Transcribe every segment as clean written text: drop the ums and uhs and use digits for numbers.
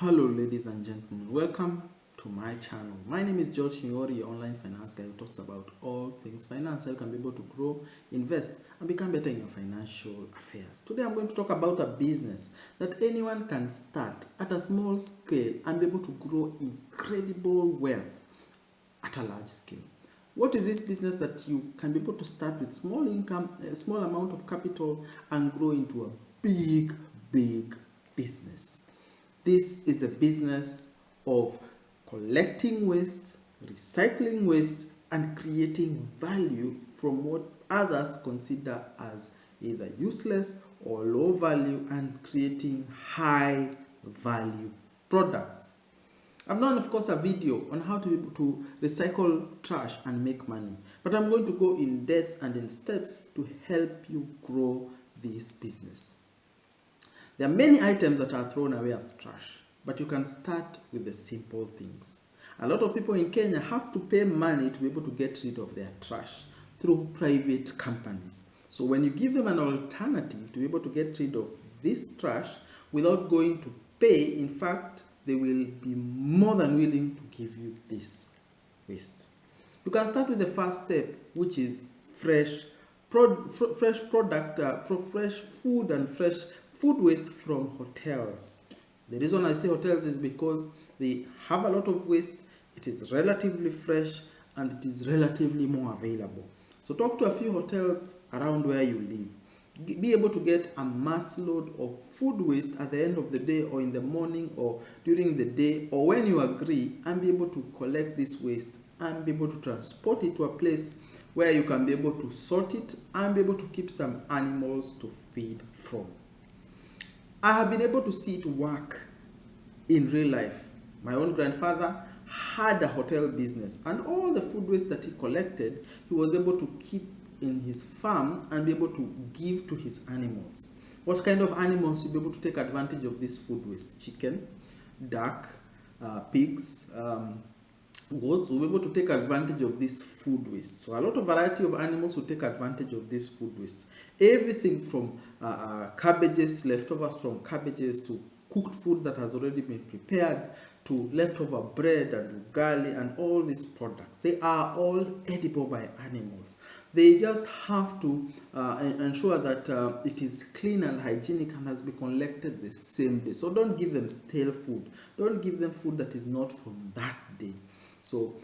Hello ladies and gentlemen, welcome to my channel. My name is George Hiori, your online finance guy who talks about all things finance, how you can be able to grow, invest and become better in your financial affairs. Today I'm going to talk about a business that anyone can start at a small scale and be able to grow incredible wealth at a large scale. What is this business that you can be able to start with small income, a small amount of capital and grow into a big business? This is a business of collecting waste, recycling waste, and creating value from what others consider as either useless or low value and creating high value products. I've done, of course, a video on how to be able to recycle trash and make money, but I'm going to go in depth and in steps to help you grow this business. There are many items that are thrown away as trash, but you can start with the simple things. A lot of people in Kenya have to pay money to be able to get rid of their trash through private companies. So when you give them an alternative to be able to get rid of this trash without going to pay, in fact, they will be more than willing to give you this waste. You can start with the first step, which is fresh food and fresh food waste from hotels. The reason I say hotels is because they have a lot of waste, it is relatively fresh, and it is relatively more available. So talk to a few hotels around where you live. Be able to get a mass load of food waste at the end of the day or in the morning or during the day or when you agree, and be able to collect this waste and be able to transport it to a place where you can be able to sort it and be able to keep some animals to feed from. I have been able to see it work in real life. My own grandfather had a hotel business, and all the food waste that he collected, he was able to keep in his farm and be able to give to his animals. What kind of animals will be able to take advantage of this food waste? Chicken, duck, pigs, goats will be able to take advantage of this food waste. So a lot of variety of animals will take advantage of this food waste. Everything from cabbages, leftovers from cabbages, to cooked food that has already been prepared, to leftover bread and ugali and all these products. They are all edible by animals. They just have to ensure that it is clean and hygienic and has been collected the same day. So don't give them stale food. Don't give them food that is not from that day. So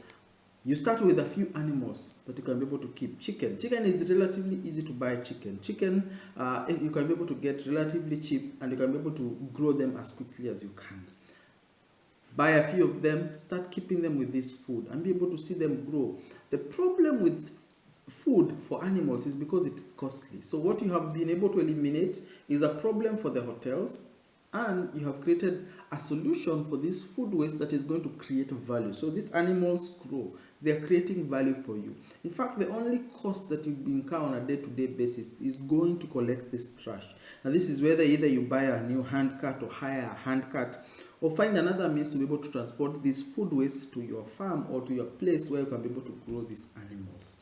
you start with a few animals that you can be able to keep. Chicken is relatively easy to buy. Chicken you can be able to get relatively cheap, and you can be able to grow them as quickly as you can. Buy a few of them, start keeping them with this food and be able to see them grow. The problem with food for animals is because it is costly. So what you have been able to eliminate is a problem for the hotels, and you have created a solution for this food waste that is going to create value. So these animals grow, they are creating value for you. In fact, the only cost that you incur on a day-to-day basis is going to collect this trash. And this is whether either you buy a new hand cart or hire a hand cart, or find another means to be able to transport this food waste to your farm or to your place where you can be able to grow these animals.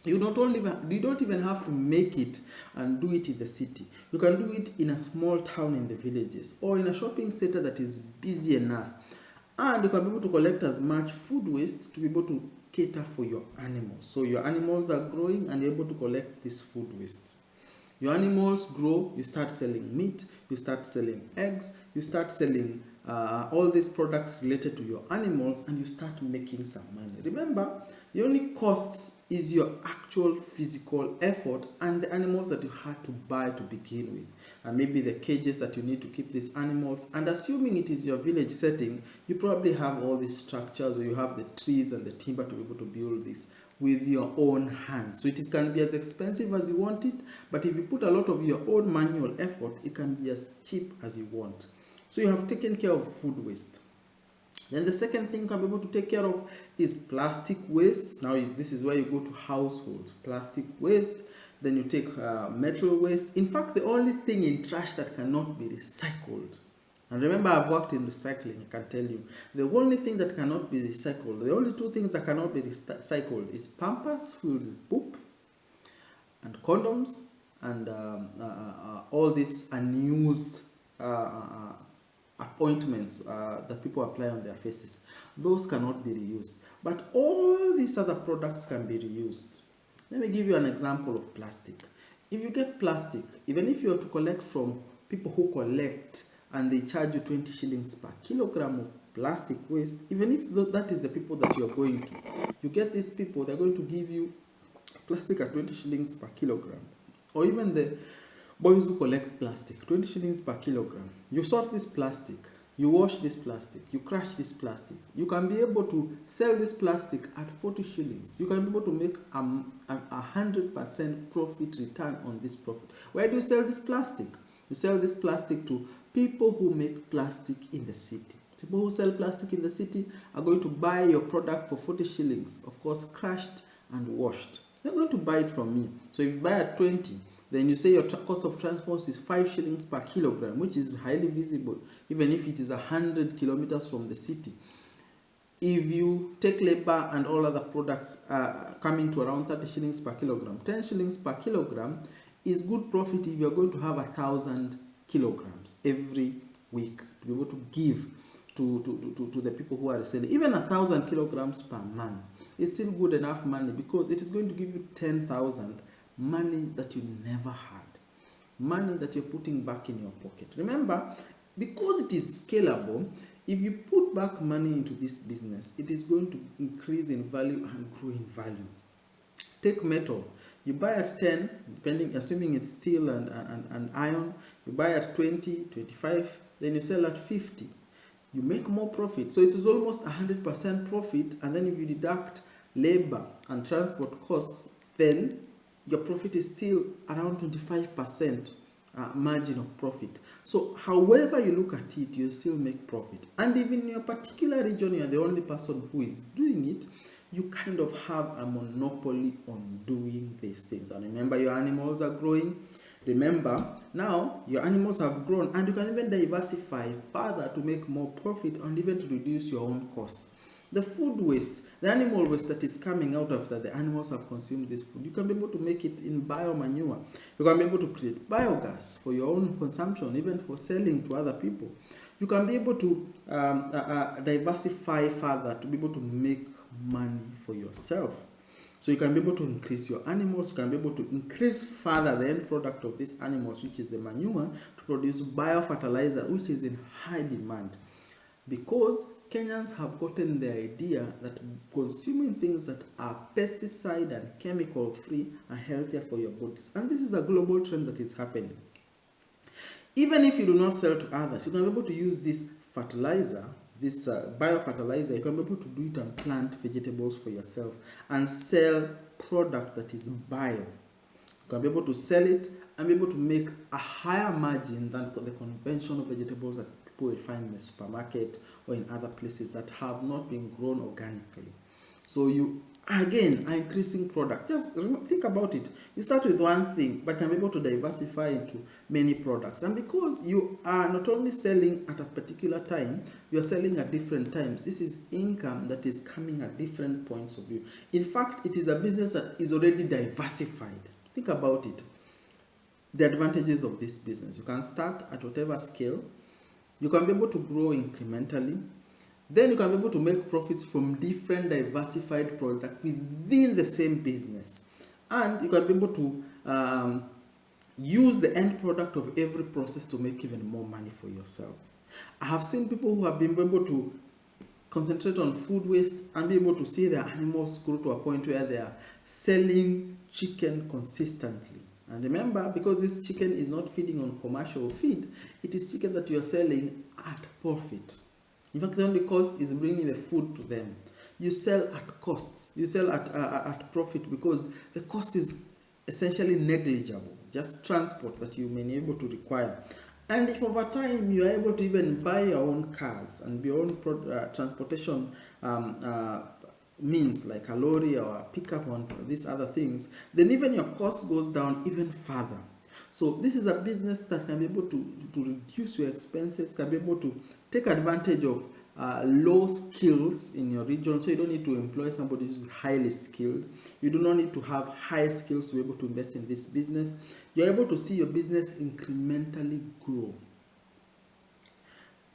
You don't even have to make it and do it in the city. You can do it in a small town in the villages or in a shopping center that is busy enough. And you can be able to collect as much food waste to be able to cater for your animals. So your animals are growing and you're able to collect this food waste. Your animals grow, you start selling meat, you start selling eggs, you start selling all these products related to your animals, and you start making some money. Remember, the only cost is your actual physical effort and the animals that you had to buy to begin with, and maybe the cages that you need to keep these animals. And assuming it is your village setting, you probably have all these structures, or you have the trees and the timber to be able to build this with your own hands. So it can be as expensive as you want it, but if you put a lot of your own manual effort, it can be as cheap as you want. So you have taken care of food waste. Then the second thing you can be able to take care of is plastic waste. Now this is where you go to households. Plastic waste, then you take metal waste. In fact, the only thing in trash that cannot be recycled, and remember, I've worked in recycling, I can tell you, the only thing that cannot be recycled, the only two things that cannot be recycled is Pampers filled with poop and condoms and all these unused appointments that people apply on their faces. Those cannot be reused. But all these other products can be reused. Let me give you an example of plastic. If you get plastic, even if you are to collect from people who collect and they charge you 20 shillings per kilogram of plastic waste, even if that is the people that you are going to, you get these people, they're going to give you plastic at 20 shillings per kilogram. Or even the boys who collect plastic, 20 shillings per kilogram. You sort this plastic, you wash this plastic, you crush this plastic. You can be able to sell this plastic at 40 shillings. You can be able to make a 100% profit return on this profit. Where do you sell this plastic? You sell this plastic to people who make plastic in the city. People who sell plastic in the city are going to buy your product for 40 shillings, of course, crushed and washed. They're going to buy it from me. So if you buy at 20, then you say your cost of transport is 5 shillings per kilogram, which is highly visible, even if it is 100 kilometers from the city. If you take labor and all other products coming to around 30 shillings per kilogram, 10 shillings per kilogram is good profit if you're going to have 1,000 kilograms every week to be able to give to the people who are selling. Even 1,000 kilograms per month is still good enough money, because it is going to give you 10,000 money that you never had, money that you're putting back in your pocket. Remember, because it is scalable, if you put back money into this business, it is going to increase in value and grow in value. Take metal. You buy at 10, assuming it's steel and iron, you buy at 20, 25, then you sell at 50. You make more profit. So it is almost 100% profit, and then if you deduct labor and transport costs, then your profit is still around 25% margin of profit. So however you look at it, you still make profit. And if in your particular region you are the only person who is doing it, you kind of have a monopoly on doing these things. And remember, your animals are growing. Remember, now your animals have grown, and you can even diversify further to make more profit and even to reduce your own costs. The food waste, the animal waste that is coming out after the animals have consumed this food, you can be able to make it in biomanure. You can be able to create biogas for your own consumption, even for selling to other people. You can be able to diversify further to be able to make money for yourself. So you can be able to increase your animals, you can be able to increase further the end product of these animals, which is the manure, to produce biofertilizer, which is in high demand. Because Kenyans have gotten the idea that consuming things that are pesticide and chemical free are healthier for your bodies. And this is a global trend that is happening. Even if you do not sell to others, you can be able to use this fertilizer, this biofertilizer. You can be able to do it and plant vegetables for yourself and sell product that is bio. You can be able to sell it and be able to make a higher margin than the conventional vegetables that people will find in the supermarket or in other places that have not been grown organically. So you again are increasing product. Just think about it. You start with one thing, but can be able to diversify into many products. And because you are not only selling at a particular time, you are selling at different times. This is income that is coming at different points of view. In fact, it is a business that is already diversified. Think about it. The advantages of this business. You can start at whatever scale. You can be able to grow incrementally. Then you can be able to make profits from different diversified products within the same business. And you can be able to use the end product of every process to make even more money for yourself. I have seen people who have been able to concentrate on food waste and be able to see their animals grow to a point where they are selling chicken consistently. And remember, because this chicken is not feeding on commercial feed, it is chicken that you are selling at profit. In fact, the only cost is bringing the food to them. You sell at costs. You sell at profit because the cost is essentially negligible. Just transport that you may be able to require. And if over time you are able to even buy your own cars and your own transportation means like a lorry or a pickup or these other things, then even your cost goes down even further. So this is a business that can be able to reduce your expenses, can be able to take advantage of low skills in your region. So you don't need to employ somebody who's highly skilled. You do not need to have high skills to be able to invest in this business. You're able to see your business incrementally grow.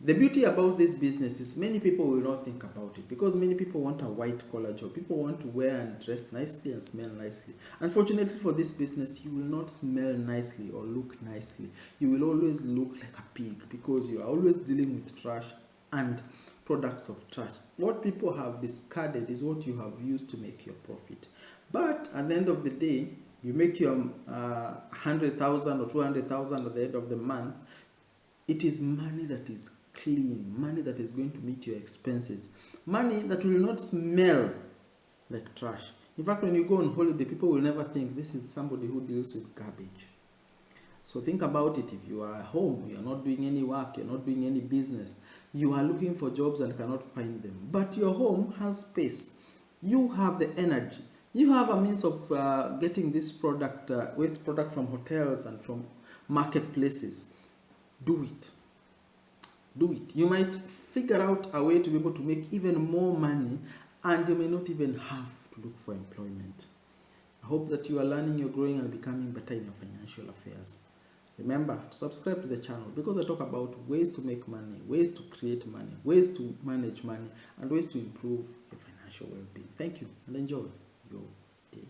The beauty about this business is many people will not think about it because many people want a white collar job. People want to wear and dress nicely and smell nicely. Unfortunately for this business, you will not smell nicely or look nicely. You will always look like a pig because you are always dealing with trash and products of trash. What people have discarded is what you have used to make your profit. But at the end of the day, you make your 100,000 or 200,000 at the end of the month. It is money that is clean, money that is going to meet your expenses, money that will not smell like trash. In fact, when you go on holiday, people will never think this is somebody who deals with garbage. So think about it. If you are at home, you are not doing any work, you're not doing any business, you are looking for jobs and cannot find them, but your home has space, you have the energy, you have a means of getting this product, waste product from hotels and from marketplaces, do it. Do it. You might figure out a way to be able to make even more money, and you may not even have to look for employment. I hope that you are learning, you're growing, and becoming better in your financial affairs. Remember, subscribe to the channel because I talk about ways to make money, ways to create money, ways to manage money, and ways to improve your financial well-being. Thank you and enjoy your day.